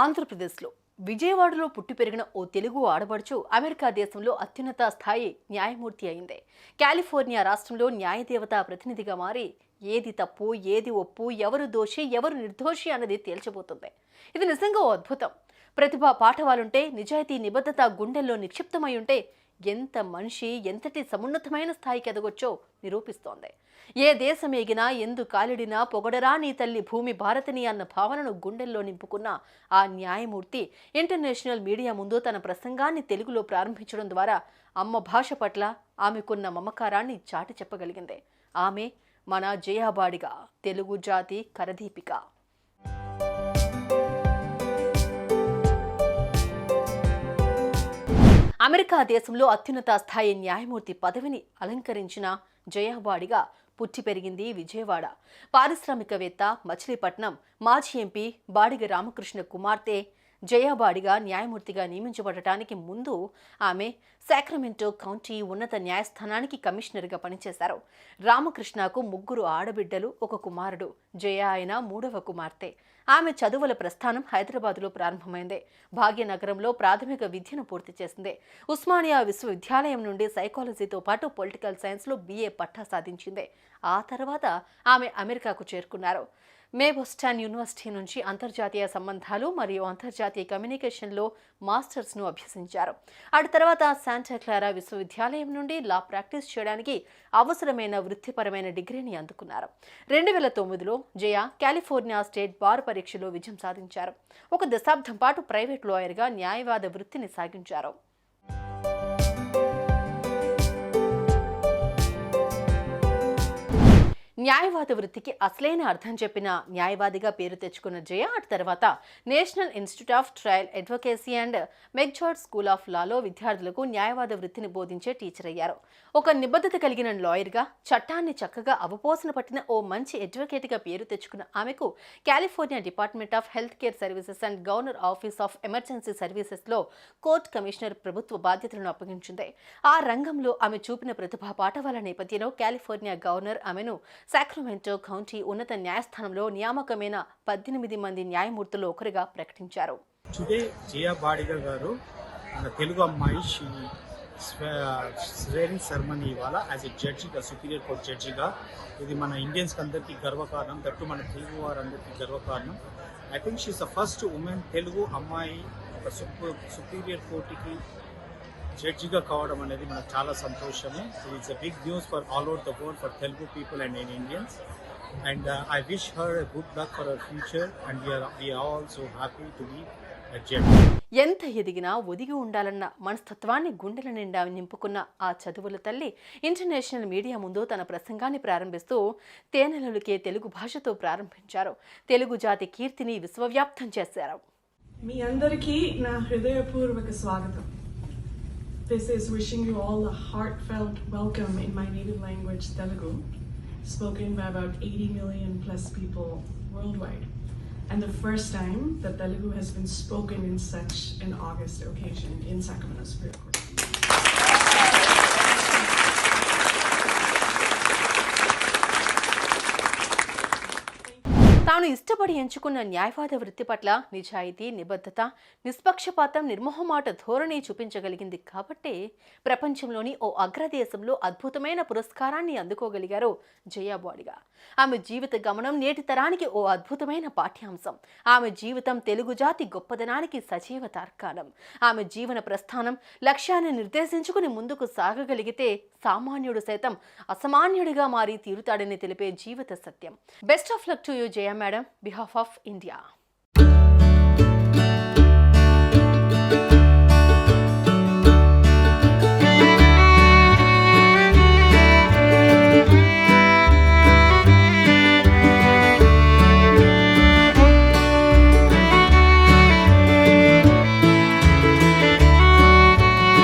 ఆంధ్రప్రదేశ్లో విజయవాడలో పుట్టి పెరిగిన ఓ తెలుగు ఆడపడుచు అమెరికా దేశంలో అత్యున్నత స్థాయి న్యాయమూర్తి అయింది. కాలిఫోర్నియా రాష్ట్రంలో న్యాయదేవత ప్రతినిధిగా మారి ఏది తప్పు ఏది ఒప్పు, ఎవరు దోషి ఎవరు నిర్దోషి అన్నది తేల్చబోతుంది. ఇది నిజంగా ఓ అద్భుతం. ప్రతిభా పాఠవాలుంటే, నిజాయితీ నిబద్ధత గుండెల్లో నిక్షిప్తమై ఉంటే ఎంత మనిషి ఎంతటి సమున్నతమైన స్థాయికి ఎదగొచ్చో నిరూపిస్తోంది. ఏ దేశం ఎగినా ఎందు కాలిడినా పొగడరా నీ తల్లి భూమి భారతిని అన్న భావనను గుండెల్లో నింపుకున్న ఆ న్యాయమూర్తి ఇంటర్నేషనల్ మీడియా ముందు తన ప్రసంగాన్ని తెలుగులో ప్రారంభించడం ద్వారా అమ్మ భాష పట్ల ఆమెకున్న మమకారాన్ని చాటి చెప్పగలిగింది. ఆమె మన జయాబాడిగా, తెలుగు జాతి కరదీపిక. అమెరికా దేశంలో అత్యున్నత స్థాయి న్యాయమూర్తి పదవిని అలంకరించిన జయాబాడిగా పుట్టి పెరిగింది విజయవాడ. పారిశ్రామికవేత్త, మచిలీపట్నం మాజీ ఎంపీ బాడిగ రామకృష్ణ కుమార్తె జయాబాడిగా న్యాయమూర్తిగా నియమించబడటానికి ముందు ఆమె సాక్రమెంటో కౌంటీ ఉన్నత న్యాయస్థానానికి కమిషనర్గా పనిచేశారు. రామకృష్ణకు 3 ఆడబిడ్డలు, 1 కుమారుడు. జయ ఆయన 3వ కుమార్తె. ఆమె చదువుల ప్రస్థానం హైదరాబాద్లో ప్రారంభమైంది. భాగ్యనగరంలో ప్రాథమిక విద్యను పూర్తి చేసింది. ఉస్మానియా విశ్వవిద్యాలయం నుండి సైకాలజీతో పాటు పొలిటికల్ సైన్స్లో BA పట్టా సాధించింది. ఆ తర్వాత ఆమె అమెరికాకు చేరుకున్నారు. బోస్టన్ యూనివర్సిటీ నుంచి అంతర్జాతీయ సంబంధాలు మరియు అంతర్జాతీయ కమ్యూనికేషన్లో మాస్టర్స్ను అభ్యసించారు. ఆ తర్వాత శాంటా క్లారా విశ్వవిద్యాలయం నుండి లా ప్రాక్టీస్ చేయడానికి అవసరమైన వృత్తిపరమైన డిగ్రీని అందుకున్నారు. 2009లో జయ కాలిఫోర్నియా స్టేట్ బార్ పరీక్షలో విజయం సాధించారు. 1 దశాబ్దం పాటు ప్రైవేట్ లాయర్గా న్యాయవాద వృత్తిని సాగించారు. న్యాయవాద వృత్తికి అసలైన అర్థం చెప్పిన న్యాయవాదిగా పేరు తెచ్చుకున్న జయ ఆ తర్వాత national institute of trial advocacy and McGeorge school of లాలో విద్యార్థులకు న్యాయవాద వృత్తిని బోధించే టీచర్ అయ్యారు. ఒక నిబద్ధత కలిగిన లాయర్గా, చట్టాన్ని చక్కగా అవపోసన పట్టిన ఓ మంచి అడ్వకేట్గా పేరు తెచ్చుకున్న ఆమెకు California department of health care services and governor office of emergency సర్వీసెస్లో కోర్ట్ కమిషనర్ ప్రభుత్వ బాధ్యతలను అప్పగించింది. ఆ రంగంలో ఆమె చూపిన ప్రతిభా పాఠవాల నేపథ్యంలో కాలిఫోర్నియా గవర్నర్ ఆమెను సాక్రమెంటో కౌంటీ ఉన్నత న్యాయస్థానంలో నియామకమైన 18 మంది న్యాయమూర్తుల్లో ఒకరిగా ప్రకటించారు. టుడే జయ బాడిగ గారు మన తెలుగు అమ్మాయి స్వేరింగ్ సెరమనీ ఇవాళ యాజ్ ఎ జడ్జిగా, సుపీరియర్ కోర్ట్ జడ్జిగా. ఇది మన ఇండియన్స్ అందరికీ గర్వకారణం, దట్టు మన తెలుగు వారందరికీ గర్వకారణం. I think she is the first women Telugu అమ్మాయి ఒక సుపీరియర్ కోర్టుకి జడ్జిగా కావడం అనేది మనకు చాలా సంతోషము. It's a big news for all over the world, for Telugu people and Indians. And I wish her a good luck for her future, and we are all so happy to be a judge. ఎంత ఎదిగినా ఒదిగి ఉండాలన్న మనస్తత్వాన్ని గుండెల నిండా నింపుకున్న ఆ చదువుల తల్లి ఇంటర్నేషనల్ మీడియా ముందు తన ప్రసంగాన్ని ప్రారంభిస్తూ తేనెలకే తెలుగు భాషతో ప్రారంభించారు. తెలుగు జాతి కీర్తిని విశ్వవ్యాప్తం చేశారు. మీ అందరికీ నా హృదయపూర్వక స్వాగతం. This is wishing you all a heartfelt welcome in my native language, Telugu, spoken by about 80 million plus people worldwide, and the first time that Telugu has been spoken in such an august occasion in Sacramento Superior Court. తాను ఇష్టపడి ఎంచుకున్న న్యాయవాద వృత్తి పట్ల నిజాయితీ, నిబద్ధత, నిష్పక్షపాతం, నిర్మోహమాట ధోరణి చూపించగలిగింది కాబట్టే ప్రపంచంలోని ఓ అగ్రదేశంలో అద్భుతమైన పురస్కారాన్ని అందుకోగలిగారు జయాబాడిగా. ఆమె జీవిత గమనం నేటి తరానికి ఓ అద్భుతమైన పాఠ్యాంశం. ఆమె జీవితం తెలుగు జాతి గొప్పదనానికి సజీవ తార్కాణం. ఆమె జీవన ప్రస్థానం లక్ష్యాన్ని నిర్దేశించుకుని ముందుకు సాగగలిగితే సామాన్యుడు సైతం అసామాన్యుడిగా మారి తీరుతాడని తెలిపే జీవిత సత్యం. Best of luck to you Jaya madam, behalf of India.